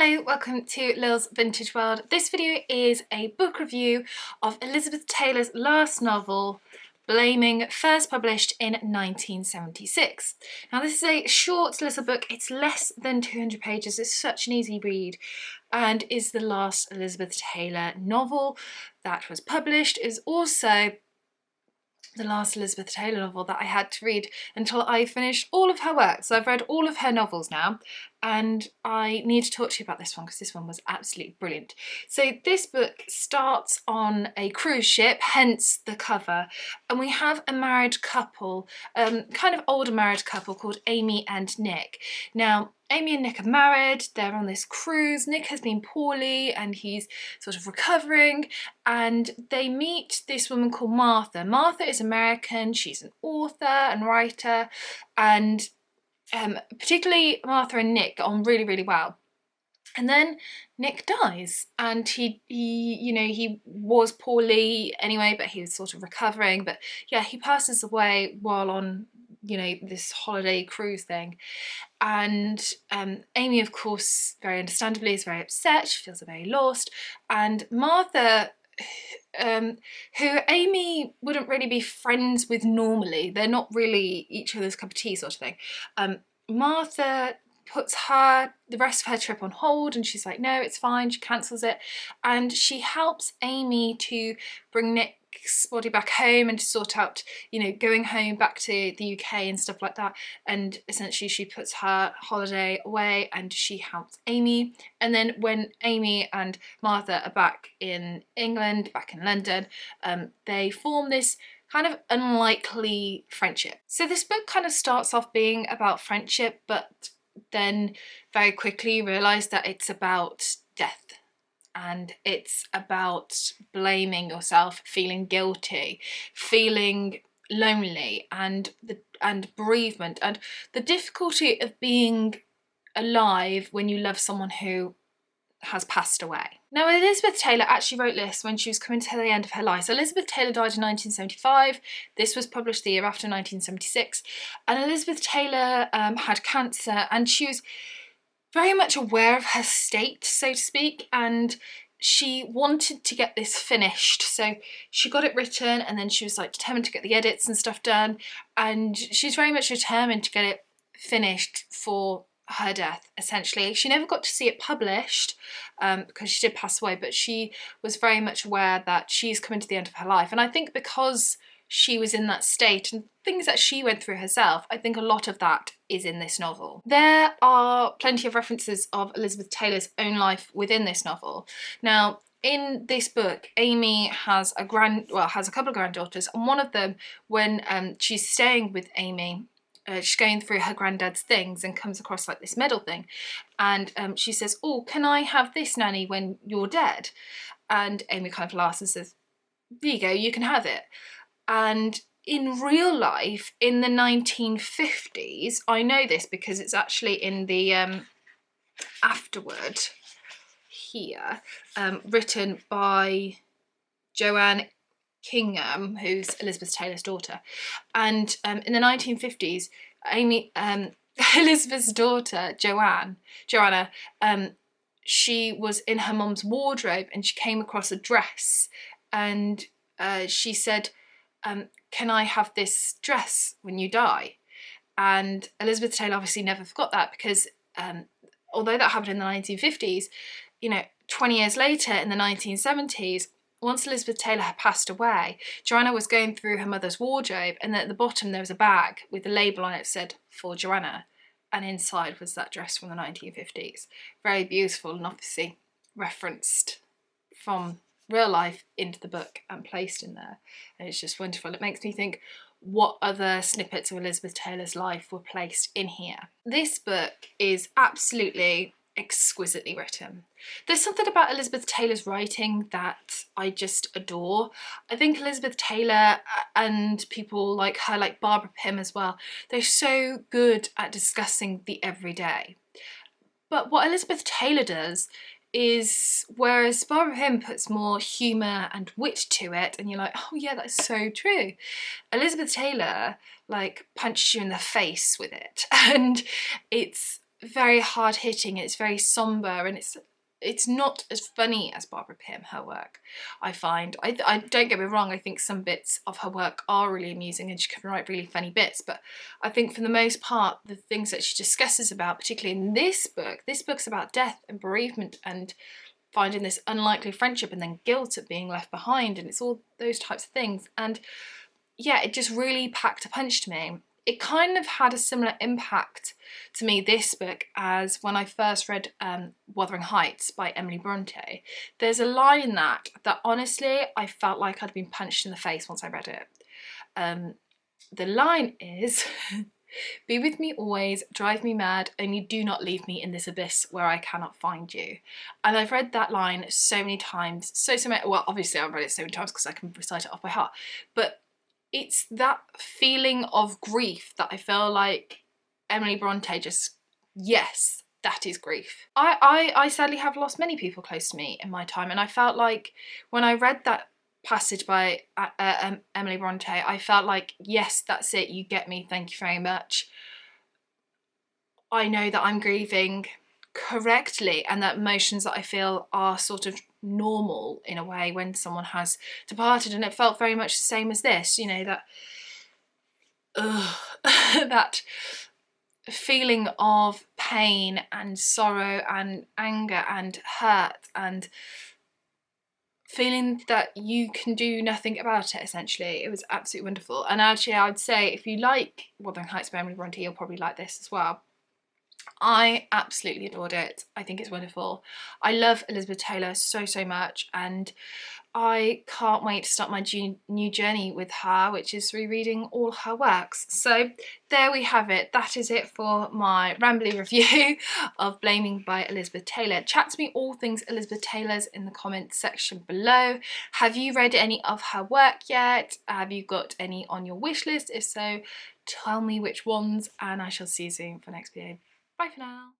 Hello, welcome to Lil's Vintage World. This video is a book review of Elizabeth Taylor's last novel, Blaming, first published in 1976. Now this is a short little book, it's less than 200 pages, it's such an easy read, and is the last Elizabeth Taylor novel that was published. It is also the last Elizabeth Taylor novel that I had to read until I finished all of her work. So I've read all of her novels now, and I need to talk to you about this one because this one was absolutely brilliant. So this book starts on a cruise ship, hence the cover, and we have a married couple, kind of older married couple called Amy and Nick. Now, Amy and Nick are married, they're on this cruise, Nick has been poorly and he's sort of recovering, and they meet this woman called Martha. Martha is American, she's an author and writer, and particularly Martha and Nick get on really, really well. And then Nick dies, and he was poorly anyway, but he was sort of recovering, but yeah, he passes away while on this holiday cruise thing. And Amy, of course, very understandably is very upset, she feels very lost, and Martha, who Amy wouldn't really be friends with normally, they're not really each other's cup of tea sort of thing, Martha puts the rest of her trip on hold, and she's like, no, it's fine, she cancels it, and she helps Amy to bring Nick's body back home and to sort out, going home back to the UK and stuff like that. And essentially she puts her holiday away and she helps Amy. And then when Amy and Martha are back in England, back in London, they form this kind of unlikely friendship. So this book kind of starts off being about friendship, but then very quickly realise that it's about death, and it's about blaming yourself, feeling guilty, feeling lonely, and bereavement, and the difficulty of being alive when you love someone who has passed away. Now, Elizabeth Taylor actually wrote this when she was coming to the end of her life. So Elizabeth Taylor died in 1975. This was published the year after, 1976. And Elizabeth Taylor had cancer, and she was very much aware of her state, so to speak, and she wanted to get this finished. So she got it written, and then she was like determined to get the edits and stuff done, and she's very much determined to get it finished for her death, essentially. She never got to see it published because she did pass away, but she was very much aware that she's coming to the end of her life. And I think because she was in that state and things that she went through herself, I think a lot of that is in this novel. There are plenty of references of Elizabeth Taylor's own life within this novel. Now, in this book, Amy has a couple of granddaughters, and one of them, when she's staying with Amy, she's going through her granddad's things and comes across like this medal thing, and she says, oh, can I have this, Nanny, when you're dead? And Amy kind of laughs and says, there you go, you can have it. And in real life, in the 1950s, I know this because it's actually in the afterword here, written by Joanne Kingham, who's Elizabeth Taylor's daughter. And in the 1950s, Elizabeth's daughter, Joanna, she was in her mum's wardrobe and she came across a dress, and she said, can I have this dress when you die? And Elizabeth Taylor obviously never forgot that, because although that happened in the 1950s, 20 years later in the 1970s, once Elizabeth Taylor had passed away, Joanna was going through her mother's wardrobe, and at the bottom there was a bag with a label on it that said, for Joanna, and inside was that dress from the 1950s. Very beautiful, and obviously referenced from real life into the book and placed in there, and it's just wonderful. It makes me think what other snippets of Elizabeth Taylor's life were placed in here. This book is absolutely exquisitely written. There's something about Elizabeth Taylor's writing that I just adore. I think Elizabeth Taylor and people like her, like Barbara Pym as well, they're so good at discussing the everyday. But what Elizabeth Taylor does is, whereas Barbara Pym puts more humour and wit to it, and you're like, oh yeah, that's so true, Elizabeth Taylor like punches you in the face with it, and it's very hard hitting, it's very sombre, and it's not as funny as Barbara Pym, her work, I find. I don't get me wrong, I think some bits of her work are really amusing and she can write really funny bits, but I think for the most part the things that she discusses about, particularly in this book's about death and bereavement and finding this unlikely friendship and then guilt at being left behind, and it's all those types of things. And yeah, it just really packed a punch to me. It kind of had a similar impact to me, this book, as when I first read Wuthering Heights by Emily Bronte. There's a line in that honestly I felt like I'd been punched in the face once I read it. The line is, "Be with me always, drive me mad, only do not leave me in this abyss where I cannot find you." And I've read that line so many times, so many, well obviously I've read it so many times because I can recite it off by heart, but it's that feeling of grief that I feel like Emily Bronte just, yes, that is grief. I sadly have lost many people close to me in my time, and I felt like when I read that passage by Emily Bronte, I felt like, yes, that's it, you get me, thank you very much. I know that I'm grieving correctly and that emotions that I feel are sort of normal in a way when someone has departed, and it felt very much the same as this, you know, that that feeling of pain and sorrow and anger and hurt and feeling that you can do nothing about it, essentially. It was absolutely wonderful. And actually I would say if you like Wuthering Heights by Emily Bronte, you'll probably like this as well. I absolutely adored it. I think it's wonderful. I love Elizabeth Taylor so much, and I can't wait to start my new journey with her, which is rereading all her works. So there we have it. That is it for my rambly review of Blaming by Elizabeth Taylor. Chat to me all things Elizabeth Taylor's in the comments section below. Have you read any of her work yet? Have you got any on your wish list? If so, tell me which ones, and I shall see you soon for the next video. Bye for now.